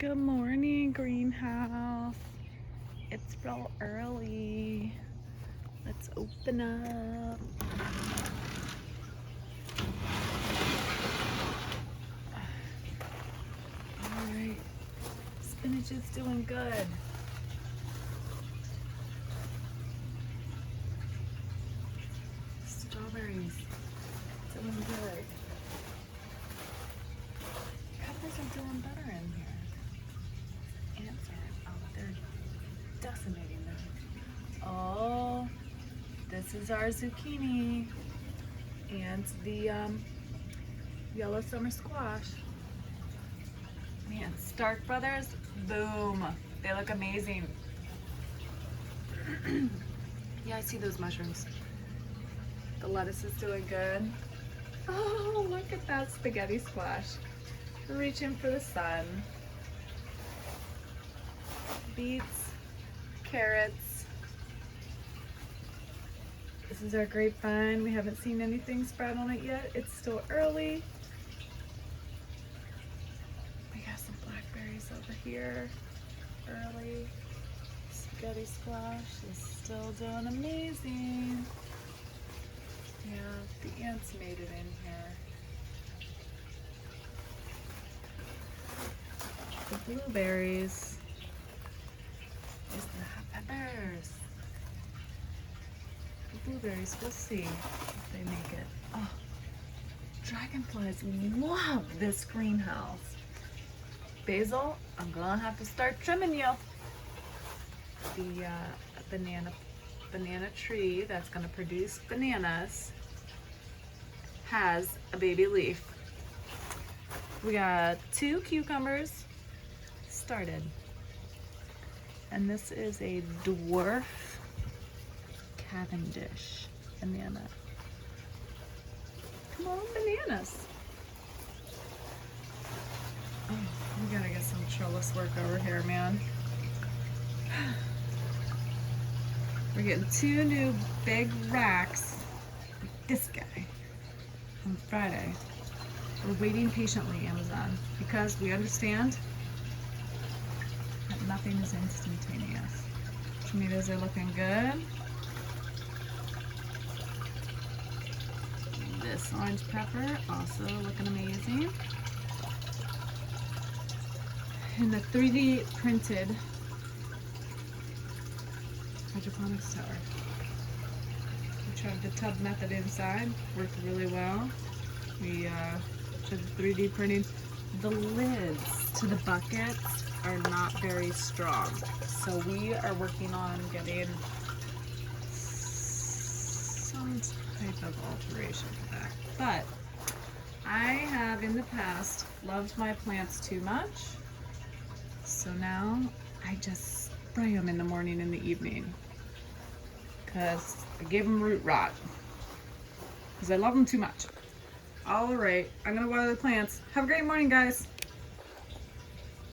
Good morning, greenhouse. It's real early. Let's open up. All right, spinach is doing good. Strawberries doing good. Peppers are doing better in here. Ants are out there decimating them. Oh, this is our zucchini and the yellow summer squash. Man, Stark Brothers, boom. They look amazing. Yeah, I see those mushrooms. The lettuce is doing good. Oh, look at that spaghetti squash. Reaching for the sun. Beets, carrots. This is our grapevine. We haven't seen anything sprout on it yet. It's still early. We got some blackberries over here. Early. Spaghetti squash is still doing amazing. Yeah, the ants made it in here. The blueberries. Is the peppers. The blueberries, we'll see if they make it. Oh, dragonflies love this greenhouse. Basil, I'm gonna have to start trimming you. The banana tree that's gonna produce bananas has a baby leaf. We got 2 cucumbers started. And this is a dwarf Cavendish banana. Come on, bananas. Oh, we gotta get some trellis work over here, man. We're getting 2 new big racks like this guy on Friday. We're waiting patiently, Amazon, because we understand that nothing is instantaneous. Tomatoes are looking good. This orange pepper also looking amazing. And the 3D printed hydroponics tower. We tried the tub method inside, worked really well. We did 3D printing. The lids to the buckets are not very strong, so we are working on getting some type of alteration for that. But I have in the past loved my plants too much, so now I just spray them in the morning and the evening because I gave them root rot because I love them too much. All right, I'm gonna water the plants. Have a great morning, guys.